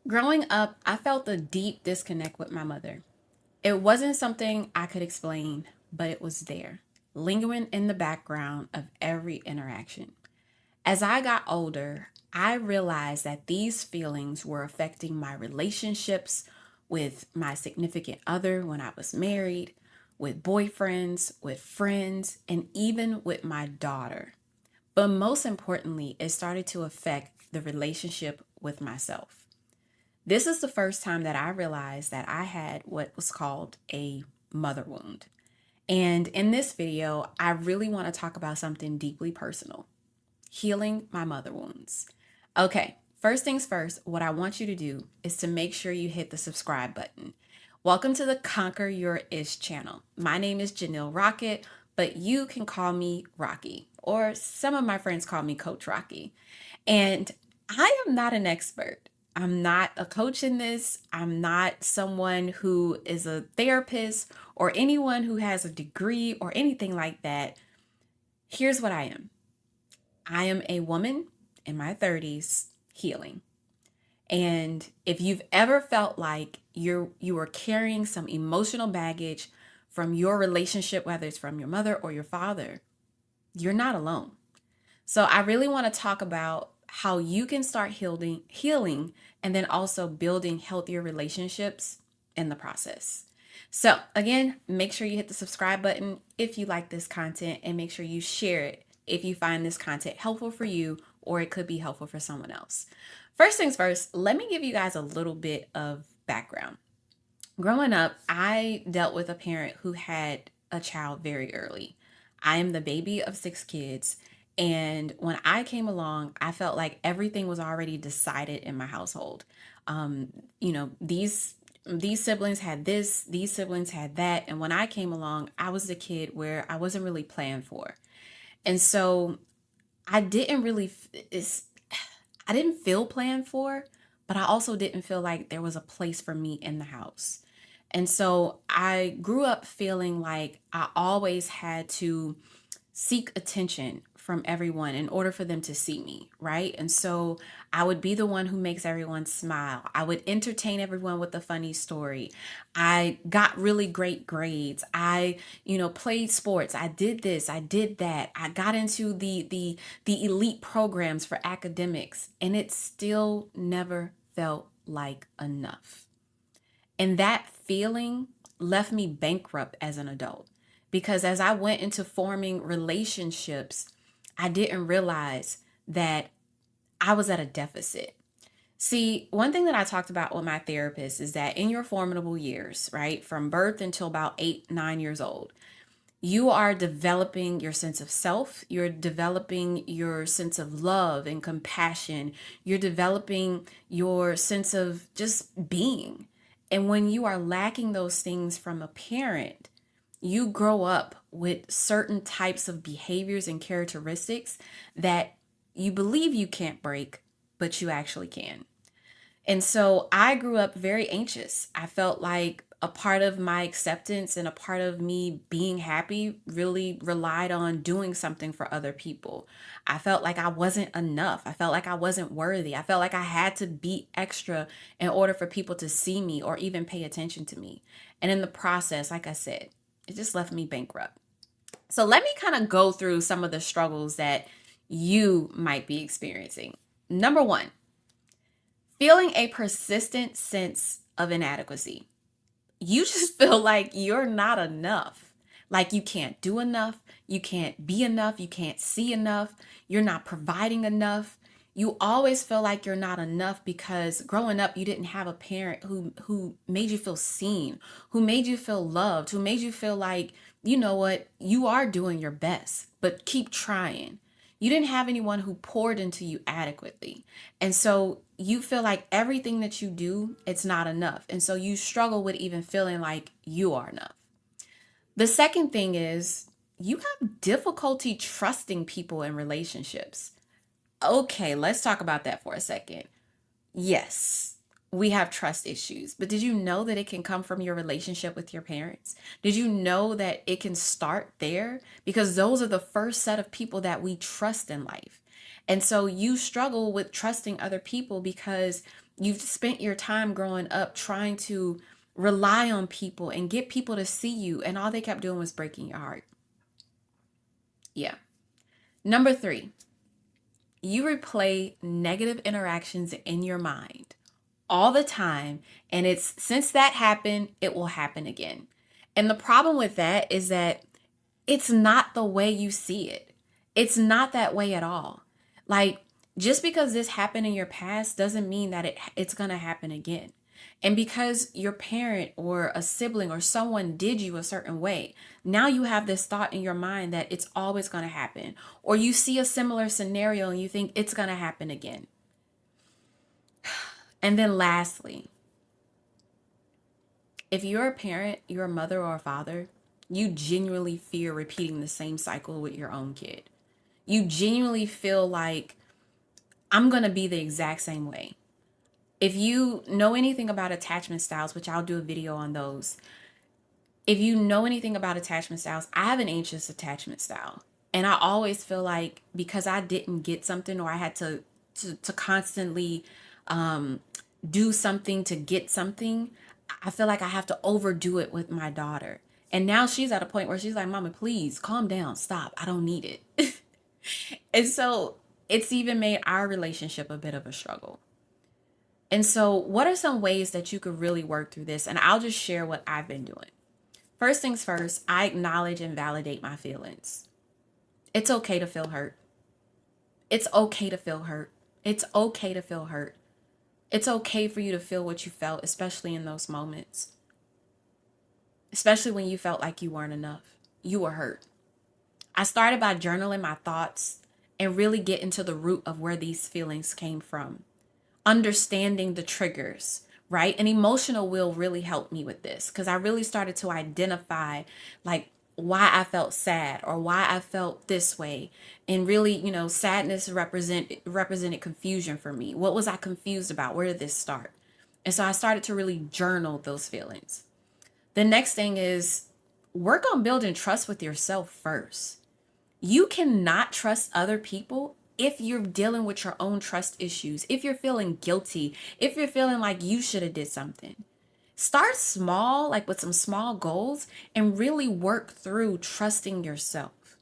Growing up, I felt a deep disconnect with my mother. It wasn't something I could explain, but it was there, lingering in the background of every interaction. As I got older, I realized that these feelings were affecting my relationships with my significant other when I was married, with boyfriends, with friends, and even with my daughter. But most importantly, it started to affect the relationship with myself. This is the first time that I realized that I had what was called a mother wound. And in this video, I really want to talk about something deeply personal: healing my mother wounds. Okay, first things first, what I want you to do is to make sure you hit the subscribe button. Welcome to the Conquer Your Ish channel. My name is Janelle Rocket, but you can call me Rocky, or some of my friends call me Coach Rocky. And I am not an expert. I'm not a coach in this. I'm not someone who is a therapist or anyone who has a degree or anything like that. Here's what I am: I am a woman in my 30s healing. And if you've ever felt like you are carrying some emotional baggage from your relationship, whether it's from your mother or your father, you're not alone. So I really want to talk about how you can start healing and then also building healthier relationships in the process. So again, make sure you hit the subscribe button if you like this content, and make sure you share it if you find this content helpful for you or it could be helpful for someone else. First things first, let me give you guys a little bit of background. Growing up, I dealt with a parent who had a child very early. I am the baby of 6 kids. And when I came along, I felt like everything was already decided in my household. These siblings had this, these siblings had that. And when I came along, I was the kid where I wasn't really planned for. And so I didn't really, I didn't feel planned for, but I also didn't feel like there was a place for me in the house. And so I grew up feeling like I always had to seek attention from everyone in order for them to see me, right? And so I would be the one who makes everyone smile. I would entertain everyone with a funny story. I got really great grades. I played sports. I did this, I did that. I got into the elite programs for academics, and it still never felt like enough. And that feeling left me bankrupt as an adult, because as I went into forming relationships, I didn't realize that I was at a deficit. See, one thing that I talked about with my therapist is that in your formidable years, right, from birth until about 8, 9 years old, you are developing your sense of self. You're developing your sense of love and compassion. You're developing your sense of just being. And when you are lacking those things from a parent, you grow up with certain types of behaviors and characteristics that you believe you can't break, but you actually can. And so I grew up very anxious. I felt like a part of my acceptance and a part of me being happy really relied on doing something for other people. I felt like I wasn't enough. I felt like I wasn't worthy. I felt like I had to be extra in order for people to see me or even pay attention to me. And in the process, like I said, it just left me bankrupt. So let me kind of go through some of the struggles that you might be experiencing. Number one, feeling a persistent sense of inadequacy. You just feel like you're not enough. Like you can't do enough, you can't be enough, you can't see enough, you're not providing enough. You always feel like you're not enough because growing up you didn't have a parent who made you feel seen, who made you feel loved, who made you feel like, you know what, you are doing your best, but keep trying. You didn't have anyone who poured into you adequately. And so you feel like everything that you do, it's not enough. And so you struggle with even feeling like you are enough. The second thing is you have difficulty trusting people in relationships. Okay, let's talk about that for a second. Yes, we have trust issues, but did you know that it can come from your relationship with your parents? Did you know that it can start there? Because those are the first set of people that we trust in life. And so you struggle with trusting other people because You've spent your time growing up trying to rely on people and get people to see you, and all they kept doing was breaking your heart. Yeah. Number three, you replay negative interactions in your mind all the time. And it's since that happened, it will happen again. And the problem with that is that it's not the way you see it. It's not that way at all. Like, just because this happened in your past doesn't mean that it's going to happen again. And because your parent or a sibling or someone did you a certain way, now you have this thought in your mind that it's always going to happen. Or you see a similar scenario and you think it's going to happen again. And then lastly, if you're a parent, you're a mother or a father, you genuinely fear repeating the same cycle with your own kid. You genuinely feel like I'm going to be the exact same way. If you know anything about attachment styles, which I'll do a video on those, if you know anything about attachment styles, I have an anxious attachment style. And I always feel like because I didn't get something or I had to constantly do something to get something, I feel like I have to overdo it with my daughter. And now she's at a point where she's like, Mama, please calm down. Stop. I don't need it. And so it's even made our relationship a bit of a struggle. And so what are some ways that you could really work through this? And I'll just share what I've been doing. First things first, I acknowledge and validate my feelings. It's okay to feel hurt. It's okay to feel hurt. It's okay to feel hurt. It's okay for you to feel what you felt, especially in those moments. Especially when you felt like you weren't enough. You were hurt. I started by journaling my thoughts and really getting to the root of where these feelings came from. Understanding the triggers, right? An emotional wheel really helped me with this because I really started to identify like why I felt sad or why I felt this way. And really, sadness represented confusion for me. What was I confused about? Where did this start? And so I started to really journal those feelings. The next thing is work on building trust with yourself first. You cannot trust other people if you're dealing with your own trust issues, if you're feeling guilty, if you're feeling like you should have did something. Start small, like with some small goals, and really work through trusting yourself.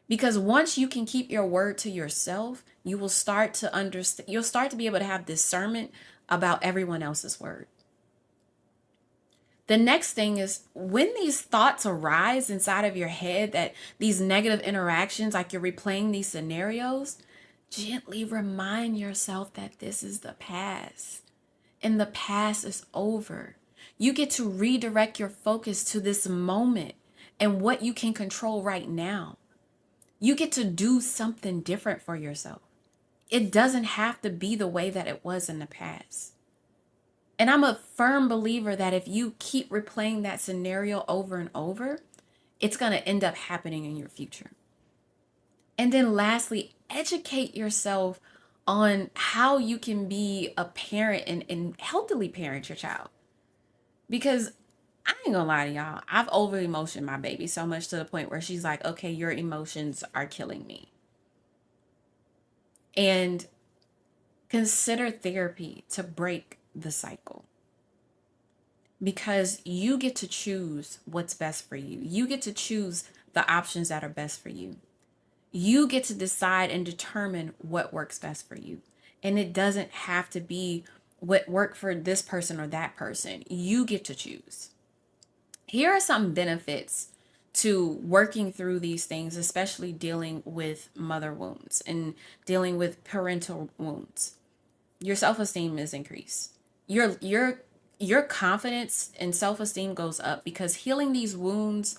Because once you can keep your word to yourself, you will start to understand, you'll start to be able to have discernment about everyone else's word. The next thing is when these thoughts arise inside of your head, that these negative interactions, like you're replaying these scenarios, gently remind yourself that this is the past and the past is over. You get to redirect your focus to this moment and what you can control right now. You get to do something different for yourself. It doesn't have to be the way that it was in the past. And I'm a firm believer that if you keep replaying that scenario over and over, it's going to end up happening in your future. And then lastly, educate yourself on how you can be a parent and healthily parent your child. Because I ain't gonna lie to y'all, I've over emotioned my baby so much to the point where she's like, okay, your emotions are killing me. And consider therapy to break the cycle. Because you get to choose what's best for you. You get to choose the options that are best for you. You get to decide and determine what works best for you. And it doesn't have to be what worked for this person or that person. You get to choose. Here are some benefits to working through these things, especially dealing with mother wounds and dealing with parental wounds. Your self-esteem is increased. Your confidence and self-esteem goes up because healing these wounds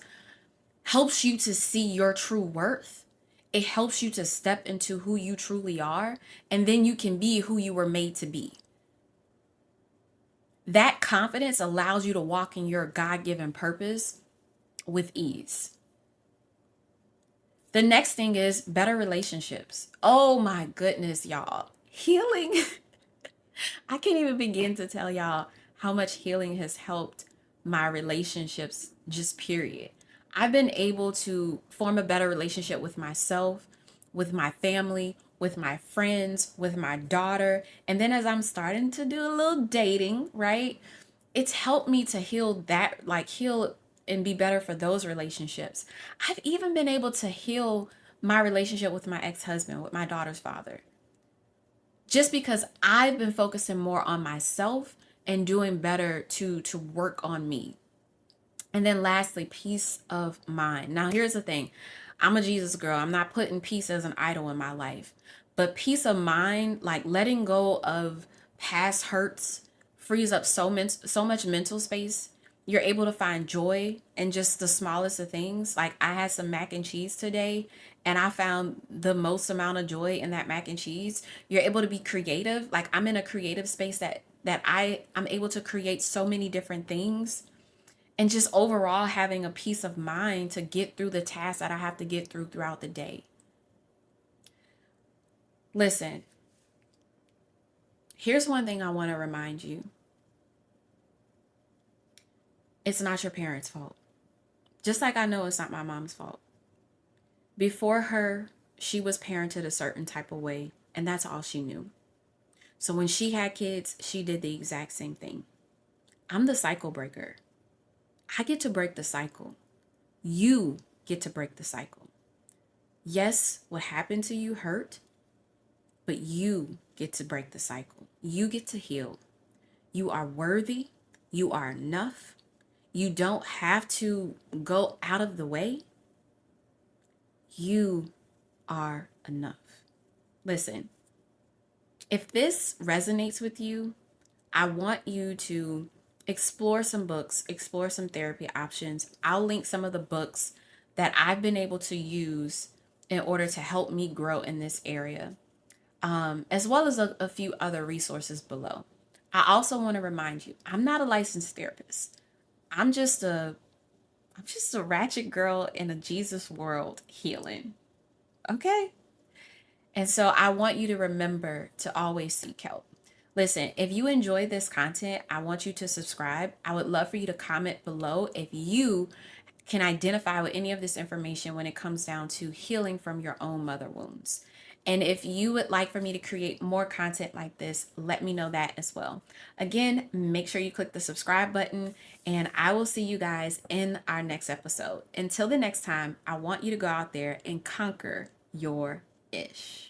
helps you to see your true worth. It helps you to step into who you truly are, and then you can be who you were made to be. That confidence allows you to walk in your God-given purpose with ease. The next thing is better relationships. Oh my goodness, y'all. Healing. I can't even begin to tell y'all how much healing has helped my relationships, just period. I've been able to form a better relationship with myself, with my family, with my friends, with my daughter. And then as I'm starting to do a little dating, right? It's helped me to heal that, like heal and be better for those relationships. I've even been able to heal my relationship with my ex-husband, with my daughter's father, just because I've been focusing more on myself and doing better to work on me. And then lastly, peace of mind. Now, here's the thing. I'm a Jesus girl. I'm not putting peace as an idol in my life. But peace of mind, like letting go of past hurts, frees up so much mental space. You're able to find joy in just the smallest of things. Like I had some mac and cheese today and I found the most amount of joy in that mac and cheese. You're able to be creative. Like I'm in a creative space that I'm able to create so many different things, and just overall having a peace of mind to get through the tasks that I have to get through throughout the day. Listen, here's one thing I want to remind you. It's not your parents' fault. Just like I know it's not my mom's fault. Before her, she was parented a certain type of way, and that's all she knew. So when she had kids, she did the exact same thing. I'm the cycle breaker. I get to break the cycle. You get to break the cycle. Yes, what happened to you hurt, but you get to break the cycle. You get to heal. You are worthy. You are enough. You don't have to go out of the way. You are enough. Listen, if this resonates with you, I want you to explore some books, explore some therapy options. I'll link some of the books that I've been able to use in order to help me grow in this area, as well as a few other resources below. I also want to remind you, I'm not a licensed therapist. I'm just a I'm just a ratchet girl in a Jesus world healing. Okay? And so I want you to remember to always seek help. Listen, if you enjoy this content, I want you to subscribe. I would love for you to comment below if you can identify with any of this information when it comes down to healing from your own mother wounds. And if you would like for me to create more content like this, let me know that as well. Again, make sure you click the subscribe button, and I will see you guys in our next episode. Until the next time, I want you to go out there and conquer your ish.